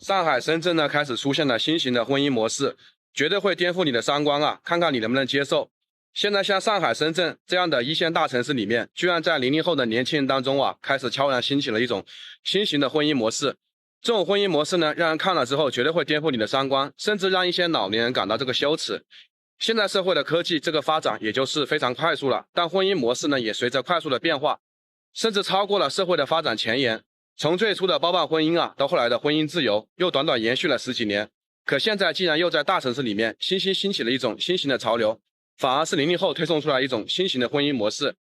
上海、深圳呢开始出现了新型的婚姻模式，绝对会颠覆你的三观啊！看看你能不能接受。现在像上海、深圳这样的一线大城市里面，居然在00后的年轻人当中啊，开始悄然兴起了一种新型的婚姻模式。这种婚姻模式呢，让人看了之后绝对会颠覆你的三观，甚至让一些老年人感到这个羞耻。现在社会的科技这个发展也就是非常快速了，但婚姻模式呢也随着快速的变化，甚至超过了社会的发展前沿。从最初的包办婚姻啊，到后来的婚姻自由，又短短延续了10几年。可现在竟然又在大城市里面新兴起了一种新型的潮流，反而是00后推送出来一种新型的婚姻模式。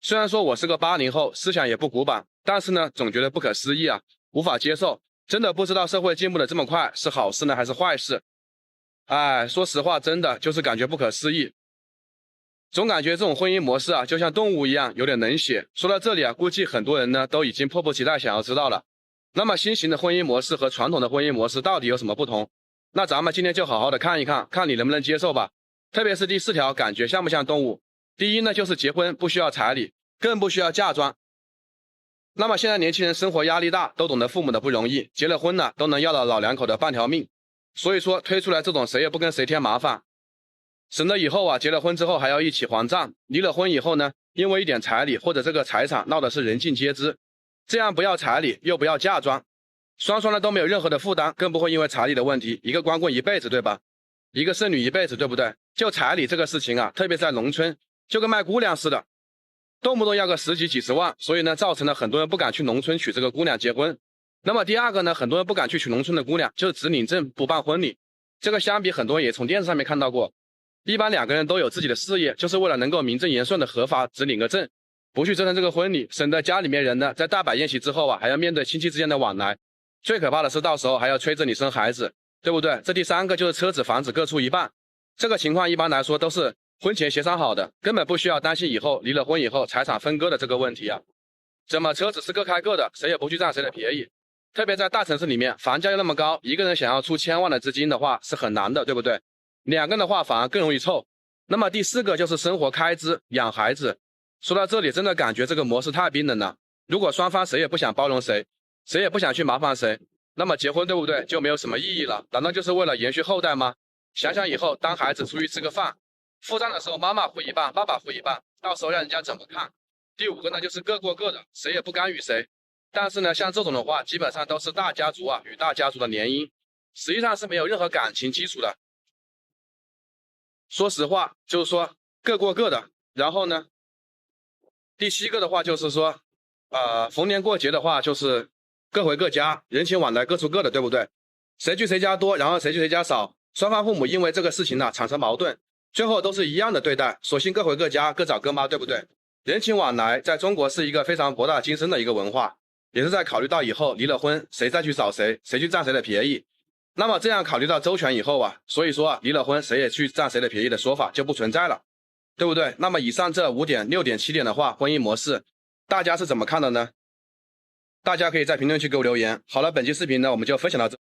虽然说我是个80后，思想也不古板，但是呢，总觉得不可思议啊，无法接受。真的不知道社会进步的这么快是好事呢还是坏事？哎，说实话，真的就是感觉不可思议。总感觉这种婚姻模式啊，就像动物一样，有点冷血。说到这里啊，估计很多人呢都已经迫不及待想要知道了。那么新型的婚姻模式和传统的婚姻模式到底有什么不同？那咱们今天就好好的看一看，看你能不能接受吧。特别是第4条，感觉像不像动物？第一呢，就是结婚不需要彩礼，更不需要嫁妆。那么现在年轻人生活压力大，都懂得父母的不容易，结了婚了都能要到老两口的半条命。所以说推出来这种谁也不跟谁添麻烦。省得以后啊，结了婚之后还要一起还账，离了婚以后呢，因为一点彩礼或者这个财产闹的是人尽皆知，这样不要彩礼又不要嫁妆，双方呢都没有任何的负担，更不会因为彩礼的问题一个光棍一辈子，对吧？一个剩女一辈子，对不对？就彩礼这个事情啊，特别在农村，就跟卖姑娘似的，动不动要个10几几十万，所以呢，造成了很多人不敢去农村娶这个姑娘结婚。那么第二个呢，很多人不敢去娶农村的姑娘，就是只领证不办婚礼。这个相比很多人也从电视上面看到过。一般2个人都有自己的事业，就是为了能够名正言顺的合法只领个证，不去折腾这个婚礼，省得家里面人呢在大摆宴席之后啊，还要面对亲戚之间的往来。最可怕的是到时候还要催着你生孩子，对不对？这第3个就是车子房子各出一半，这个情况一般来说都是婚前协商好的，根本不需要担心以后离了婚以后财产分割的这个问题啊。怎么车子是各开各的，谁也不去占谁的便宜。特别在大城市里面，房价又那么高，一个人想要出1000万的资金的话是很难的，对不对？2个人的话反而更容易凑。那么第4个就是生活开支，养孩子。说到这里，真的感觉这个模式太冰冷了。如果双方谁也不想包容谁，谁也不想去麻烦谁，那么结婚对不对就没有什么意义了？难道就是为了延续后代吗？想想以后当孩子出去吃个饭，付账的时候妈妈付一半，爸爸付一半，到时候让人家怎么看？第5个呢，就是各过各的，谁也不干预谁。但是呢，像这种的话，基本上都是大家族啊与大家族的联姻，实际上是没有任何感情基础的。说实话，就是说各过各的。然后呢，第7个的话就是说，逢年过节的话就是各回各家，人情往来各出各的，对不对？谁去谁家多，然后谁去谁家少，双方父母因为这个事情呢产生矛盾，最后都是一样的对待，索性各回各家，各找各妈，对不对？人情往来在中国是一个非常博大精深的一个文化，也是在考虑到以后离了婚谁再去找谁，谁去占谁的便宜。那么这样考虑到周全以后啊，所以说啊，离了婚谁也去占谁的便宜的说法就不存在了，对不对？那么以上这5点、6点、7点的话，婚姻模式大家是怎么看的呢？大家可以在评论区给我留言。好了，本期视频呢我们就分享到这。